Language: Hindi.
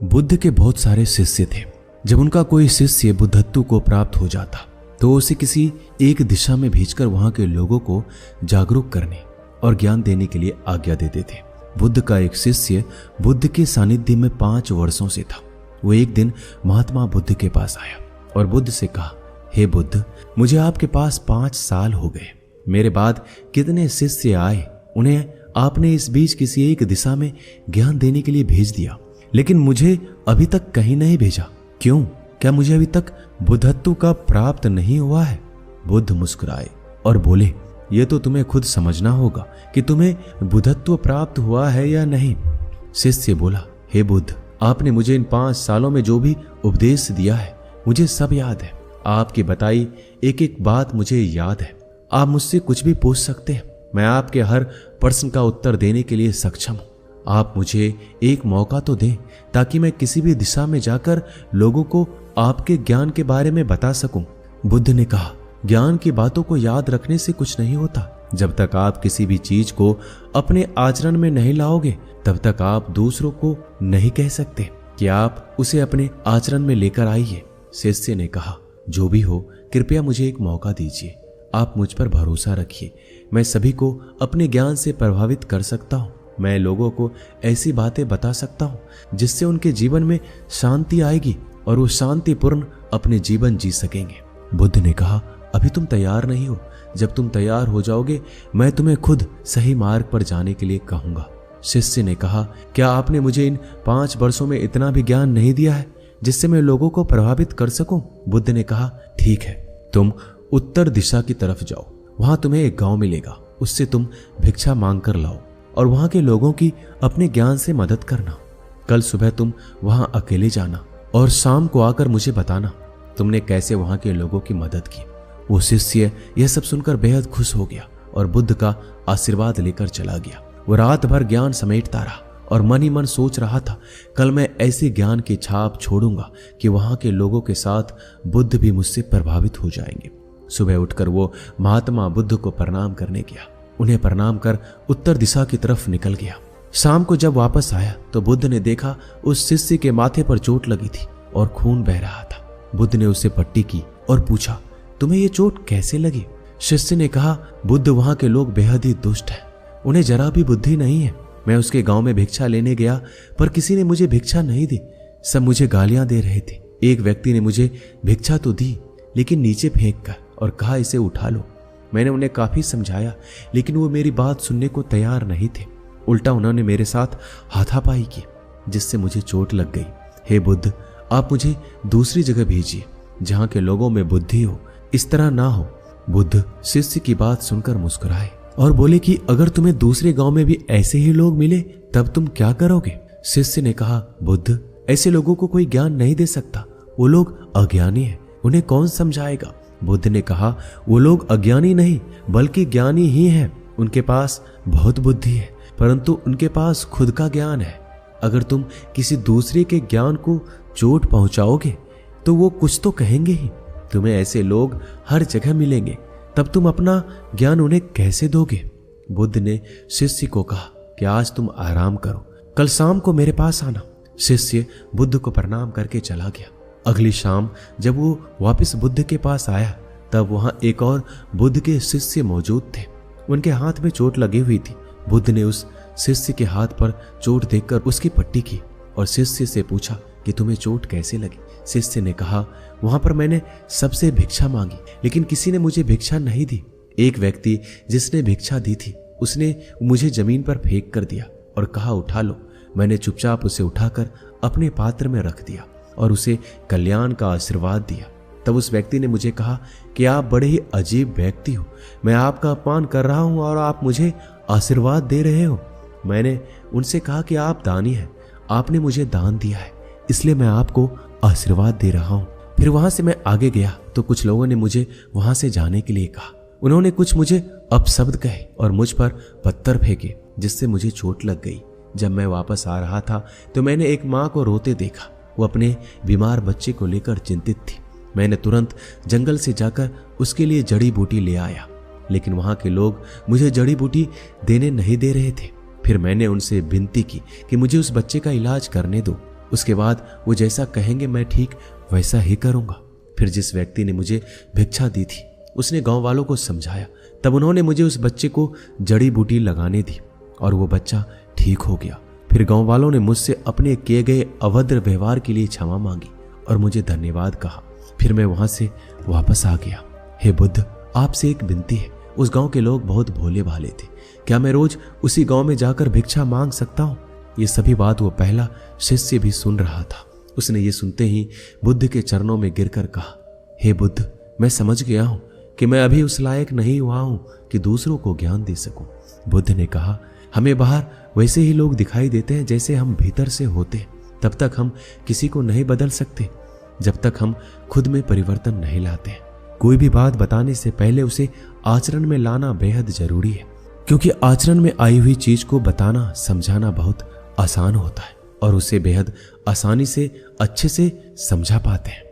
बुद्ध के बहुत सारे शिष्य थे। जब उनका कोई शिष्य बुद्धत्व को प्राप्त हो जाता तो उसे किसी एक दिशा में भेजकर वहां के लोगों को जागरूक करने और ज्ञान देने के लिए आज्ञा देते थे। बुद्ध का एक शिष्य बुद्ध के सानिध्य में 5 वर्षों से था। वो एक दिन महात्मा बुद्ध के पास आया और बुद्ध से कहा, हे बुद्ध, मुझे आपके पास 5 साल हो गए। मेरे बाद कितने शिष्य आए, उन्हें आपने इस बीच किसी एक दिशा में ज्ञान देने के लिए भेज दिया, लेकिन मुझे अभी तक कहीं नहीं भेजा। क्यों? क्या मुझे अभी तक बुद्धत्व का प्राप्त नहीं हुआ है? बुद्ध मुस्कुराए और बोले, ये तो तुम्हें खुद समझना होगा कि तुम्हें बुद्धत्व प्राप्त हुआ है या नहीं। शिष्य बोला, हे बुद्ध, आपने मुझे इन 5 सालों में जो भी उपदेश दिया है मुझे सब याद है। आपकी बताई एक एक बात मुझे याद है। आप मुझसे कुछ भी पूछ सकते हैं, मैं आपके हर प्रश्न का उत्तर देने के लिए सक्षम हूं। आप मुझे एक मौका तो दें ताकि मैं किसी भी दिशा में जाकर लोगों को आपके ज्ञान के बारे में बता सकूं। बुद्ध ने कहा, ज्ञान की बातों को याद रखने से कुछ नहीं होता। जब तक आप किसी भी चीज को अपने आचरण में नहीं लाओगे तब तक आप दूसरों को नहीं कह सकते कि आप उसे अपने आचरण में लेकर आइए। शिष्य ने कहा, जो भी हो, कृपया मुझे एक मौका दीजिए। आप मुझ पर भरोसा रखिए। मैं सभी को अपने ज्ञान से प्रभावित कर सकता हूँ। मैं लोगों को ऐसी बातें बता सकता हूँ जिससे उनके जीवन में शांति आएगी और वो शांतिपूर्ण अपने जीवन जी सकेंगे। बुद्ध ने कहा, अभी तुम तैयार नहीं हो। जब तुम तैयार हो जाओगे मैं तुम्हें खुद सही मार्ग पर जाने के लिए कहूंगा। शिष्य ने कहा, क्या आपने मुझे इन 5 वर्षों में इतना भी ज्ञान नहीं दिया है जिससे मैं लोगों को प्रभावित कर सकूं? बुद्ध ने कहा, ठीक है, तुम उत्तर दिशा की तरफ जाओ। वहां तुम्हें एक गांव मिलेगा, उससे तुम भिक्षा मांग कर लाओ और वहां के लोगों की अपने ज्ञान से मदद करना। कल सुबह तुम वहां अकेले जाना और शाम को आकर मुझे बताना तुमने कैसे वहां के लोगों की मदद की। वो शिष्य यह सब सुनकर बेहद खुश हो गया और बुद्ध का आशीर्वाद लेकर चला गया। वो रात भर ज्ञान समेटता रहा और मन ही मन सोच रहा था, कल मैं ऐसे ज्ञान की छाप छोड़ूंगा कि वहां के लोगों के साथ बुद्ध भी मुझसे प्रभावित हो जाएंगे। सुबह उठकर वो महात्मा बुद्ध को प्रणाम करने गया। उन्हें प्रणाम कर उत्तर दिशा की तरफ निकल गया। शाम को जब वापस आया तो बुद्ध ने देखा उस शिष्य के माथे पर चोट लगी थी और खून बह रहा था। बुद्ध ने उसे पट्टी की और पूछा, तुम्हें ये चोट कैसे लगी? शिष्य ने कहा, बुद्ध, वहां के लोग बेहद ही दुष्ट हैं, उन्हें जरा भी बुद्धि नहीं है। मैं उसके गांव में भिक्षा लेने गया पर किसी ने मुझे भिक्षा नहीं दी, सब मुझे गालियां दे रहे थे। एक व्यक्ति ने मुझे भिक्षा तो दी लेकिन नीचे फेंक कर और कहा, इसे उठा लो। मैंने उन्हें काफी समझाया लेकिन वो मेरी बात सुनने को तैयार नहीं थे। उल्टा उन्होंने मेरे साथ हाथापाई की जिससे मुझे चोट लग गई। हे बुद्ध, आप मुझे दूसरी जगह भेजिए जहां के लोगों में बुद्धि हो, इस तरह ना हो। बुद्ध शिष्य की बात सुनकर मुस्कुराए और बोले कि अगर तुम्हें दूसरे गांव में भी ऐसे ही लोग मिले तब तुम क्या करोगे? शिष्य ने कहा, बुद्ध, ऐसे लोगों को कोई ज्ञान नहीं दे सकता, वो लोग अज्ञानी हैं, उन्हें कौन समझाएगा? बुद्ध ने कहा, वो लोग अज्ञानी नहीं बल्कि ज्ञानी ही हैं। उनके पास बहुत बुद्धि है परंतु उनके पास खुद का ज्ञान है। अगर तुम किसी दूसरे के ज्ञान को चोट पहुंचाओगे तो वो कुछ तो कहेंगे ही। तुम्हें ऐसे लोग हर जगह मिलेंगे, तब तुम अपना ज्ञान उन्हें कैसे दोगे? बुद्ध ने शिष्य को कहा कि आज तुम आराम करो, कल शाम को मेरे पास आना। शिष्य बुद्ध को प्रणाम करके चला गया। अगली शाम जब वो वापस बुद्ध के पास आया तब वहां एक और बुद्ध के शिष्य मौजूद थे। उनके हाथ में चोट लगी हुई थी। बुद्ध ने उस शिष्य के हाथ पर चोट देखकर उसकी पट्टी की और शिष्य से पूछा कि तुम्हें चोट कैसे लगी? शिष्य ने कहा, वहां पर मैंने सबसे भिक्षा मांगी लेकिन किसी ने मुझे भिक्षा नहीं दी। एक व्यक्ति जिसने भिक्षा दी थी उसने मुझे जमीन पर फेंक कर दिया और कहा, उठा लो। मैंने चुपचाप उसे उठाकर अपने पात्र में रख दिया और उसे कल्याण का आशीर्वाद दिया। तब उस व्यक्ति ने मुझे कहा कि आप बड़े ही अजीब व्यक्ति हो, मैं आपका अपमान कर रहा हूं और आप मुझे आशीर्वाद दे रहे हो। मैंने उनसे कहा कि आप दानी हैं, आपने मुझे दान दिया है इसलिए मैं आपको आशीर्वाद दे रहा हूं। फिर वहां से मैं आगे गया तो कुछ लोगों ने मुझे वहां से जाने के लिए कहा। उन्होंने कुछ मुझे अपशब्द कहे और मुझ पर पत्थर फेंके जिससे मुझे चोट लग गई। जब मैं वापस आ रहा था तो मैंने एक माँ को रोते देखा। वो अपने बीमार बच्चे को लेकर चिंतित थी। मैंने तुरंत जंगल से जाकर उसके लिए जड़ी बूटी ले आया लेकिन वहां के लोग मुझे जड़ी बूटी देने नहीं दे रहे थे। फिर मैंने उनसे विनती की कि मुझे उस बच्चे का इलाज करने दो उसके बाद वो जैसा कहेंगे मैं ठीक वैसा ही करूंगा। फिर जिस व्यक्ति ने मुझे भिक्षा दी थी उसने गांव वालों को समझाया। तब उन्होंने मुझे उस बच्चे को जड़ी बूटी लगाने दी और वो बच्चा ठीक हो गया। फिर गांव वालों ने मुझसे अपने किए गए अभद्र व्यवहार के लिए क्षमा मांगी और मुझे धन्यवाद कहा। फिर मैं वहां से वापस आ गया। हे बुद्ध, आपसे एक विनती है। उस गांव के लोग बहुत भोले भाले थे। क्या मैं रोज उसी गांव में जाकर भिक्षा मांग सकता हूँ? ये सभी बात वो पहला शिष्य भी सुन रहा था। उसने ये सुनते ही बुद्ध के चरणों में गिरकर कहा, हे बुद्ध, मैं समझ गया हूं कि मैं अभी उस लायक नहीं हुआ हूं कि दूसरों को ज्ञान दे सकूं। बुद्ध ने कहा, हमें बाहर वैसे ही लोग दिखाई देते हैं जैसे हम भीतर से होते हैं। तब तक हम किसी को नहीं बदल सकते जब तक हम खुद में परिवर्तन नहीं लाते हैं। कोई भी बात बताने से पहले उसे आचरण में लाना बेहद जरूरी है, क्योंकि आचरण में आई हुई चीज को बताना समझाना बहुत आसान होता है और उसे बेहद आसानी से अच्छे से समझा पाते हैं।